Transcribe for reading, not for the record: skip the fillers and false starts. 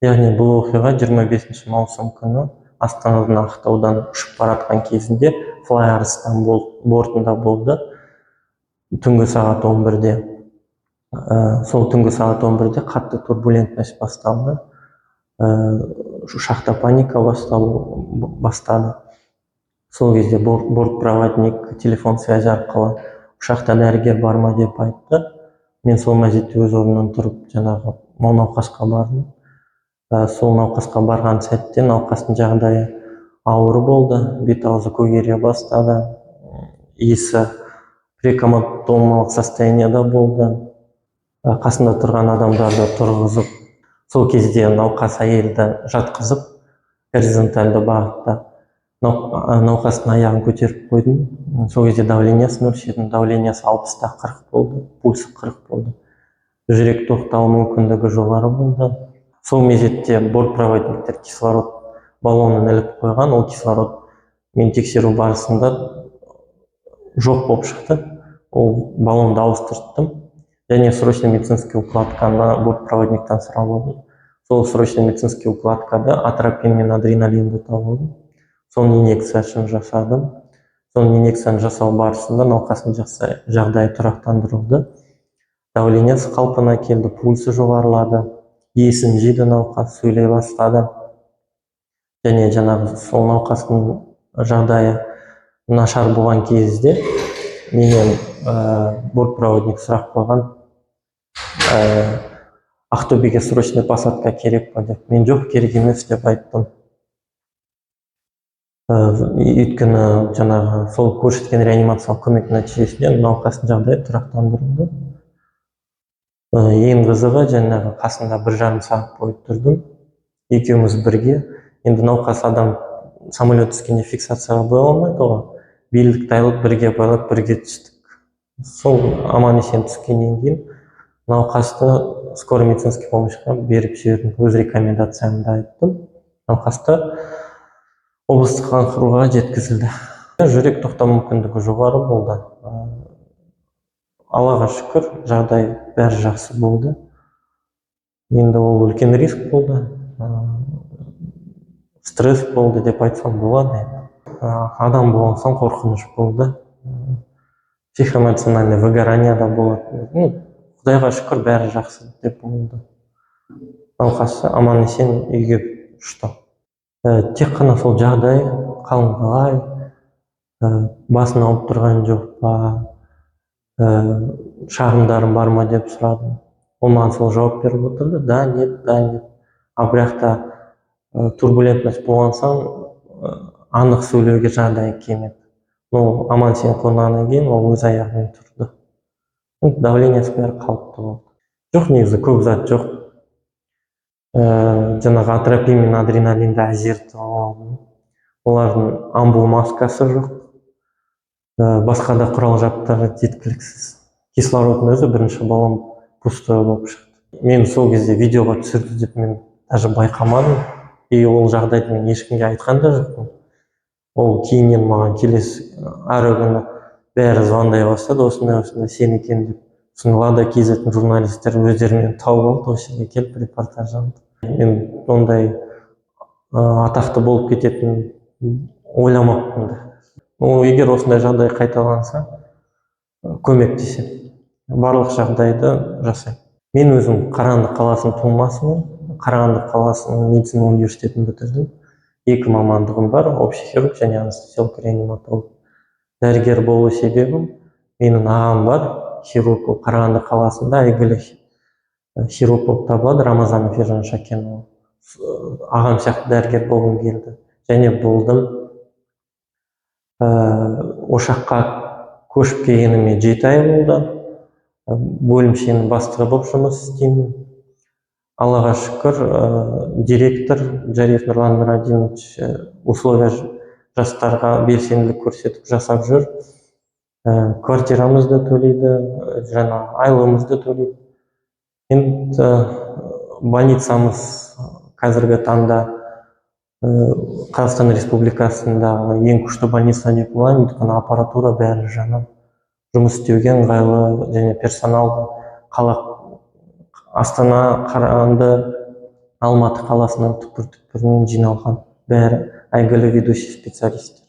Яғни бұл оқиға 25 маусым күні Астанадан Ақтаудан ұшып баратқан кезінде Fly Арыстан бортында болды. Түнгі сағат 11-де. Сол түнгі сағат 11-де қатты турбулентность басталды. Ұшақта паника бастады. Сол кезде бортпроводник телефон связі арқылы ұшақта дәрігер бар ма деп айтты. Мен сол мезетте өз орнымнан тұрып жаңағы науқасқа бардым. Сол науқасқа барған сәтте науқастың жағдайы ауыр болды, бет-аузы көгере бастады, иісі прекоматомалық состояниеда болды. Қасында тұрған адамдарды тұрғызып, сол кезде науқас әйелді жатқызып, горизонтальды бағытта науқастың аяғын көтеріп қойдым. Сол кезде давлениесін өлшедім, давлениесі 60-та 40 болды, пульсы 40 болды. Жүрек тоқтау мүмкіндігі жоғары болды. Сол мезетте бортпроводниктер кислород баллонын іліп қойған, ол кислород мен тексеру барысында жоқ болып шықты. Ол баллонды ауыстырттым. Және срочный медицинский укладканы бортпроводниктен сұрап алдым. Сол срочный медицинский укладкада атропин мен адреналинді тауып, соның инъекциясын жасадым. Соның инъекцияны жасау барысында науқастың жағдайы тұрақтандырылды. Давлениесі қалпына келді, пульсы жоғарылады, есін жиды, науқас сөйлей бастады. Және жаңағы сол науқастың жағдайы нашар болған кезде менен бортпроводник сұрақ қойған, Ақтөбеге срочный посадка керек па деп. Мен жоқ, керек емес деп айттым. Өйткені жаңағы сол көрсеткен реанимациялық көмек нәтижесінде науқастың жағдайы тұрақтандырылды. Ең қызығы, жаңағы қасында 1,5 сағат бойы тұрдым. Екеуміз бірге. Енді науқас адам самолет түскенде фиксацияға боя алмайды ғой. Белдікті алып бірге байлап бірге түстік. Сол аман есен түскеннен кейін науқасты скорый медицинский помощьқа беріп жібердім. Өз рекомендациямды айттым. Науқасты облыстық ауруханаға жеткізілді. Жүрек тоқтау мүмкіндігі жоғары болды. Аллаға шүкір, жағдай бәрі жақсы болды. Енді ол үлкен риск болды. Стресс болды деп айтсам болады. Адам болған соң қорқыныш болды. Психоэмоциональное выгорание да болады. Құдайға шүкір, бәрі жақсы деп болды. Науқас аман есен үйге ұшты. Тек қана сол жағдай қалай, басын ауырып тұрған жоқ па, шағымдарым бар ма деп сұрадым. Ол маған сол жауап беріп отырды: да, нет, да, нет. Бірақта турбулентность болған соң анық сөйлеуге жағдайы келмеді. Аман есен қонғаннан кейін ол өз аяғымен тұрды. Давлениесі бәрі қалыпты болды. Жоқ, негізі көп зат жоқ. Жаңағы атропин мен адреналинді әзертіп алдым. Олардың амбул маскасы жоқ. Басқа да құрал жабдықтары жеткіліксіз. Кислородтың өзі бірінші баллон пустой болып шықты. Мен сол кезде видеоға түсірді деп мен даже байқамадым. И ол жағдайды мен ешкімге айтқан да жоқпын. Ол кейіннен маған келесі ары күні бәрі звондай бастады, осындай сен екен деп. Лада KZ журналистер өздерімен тауып алды, осы жерге келіп репортаж алды. Мен ондай атақты болып кететінін ойламаппын да. Егер осындай жағдай қайталанса, көмектесемін. Барлық жағдайды жасаймын. Мен өзім Қарағанды қаласының тумасымын. Қарағанды қаласының медицина университетін бітірдім. 2 мамандығым бар: общий хирург және анестезиолог реаниматолог. Дәрігер болу себебім, менің ағам бар, хирург, Қарағанды қаласында әйгілі хирург болып табылады, Рамазанов Ержан Шакенов. Ағам сияқты дәрігер болғым келді. Және болдым. Ошаққа көшіп келгеніме 7 ай болды. Бөлімшенің бастығы болып жұмыс істеймін. Аллаға шүкір, директор Жариев Нұрлан Нұрадинович условия жастарға белсенділік көрсетіп жасап жүр. Квартирамызды төлейді, жаңа айлығымызды төлейді. Енді больницамыз қазіргі таңда Қазақстан Республикасындағы ең күшті больница деп ойлаймын. Өйткені аппаратура бәрі жаңа, жұмыс істеуге ыңғайлы, және персоналды. Астана, Қарағанды, Алматы қаласының түкпір түкпірінен жиналған бәрі әйгілі ведущий специалисттер.